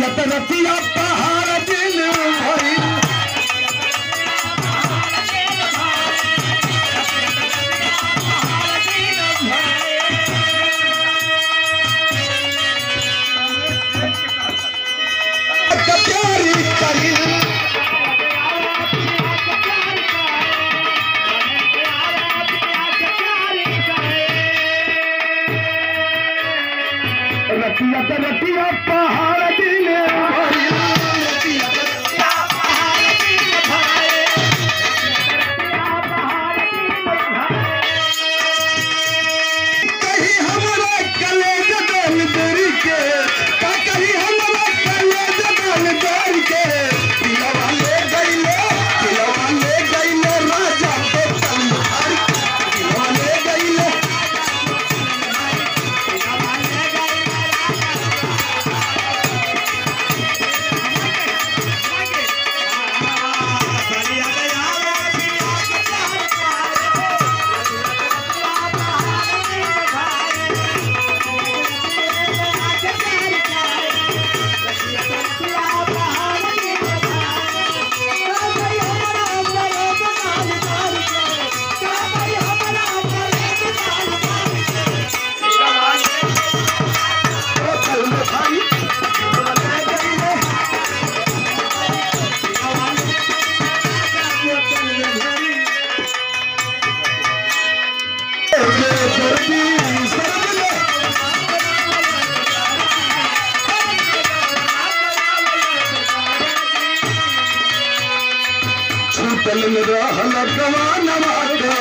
रतियत रतिया पहाड़ दिन भइल प्यारी करिल रतियत रतिया पहाड़ दिन भइल रतियत रतिया पहाड़ दिन भइल कहीं हमरा कलेज दल दरी के का कहीं हमरा कलेज दल दरी के पिलवा ले गइले राजा के तलवार पिलवा ले गइले छूटल रहल गवानवा के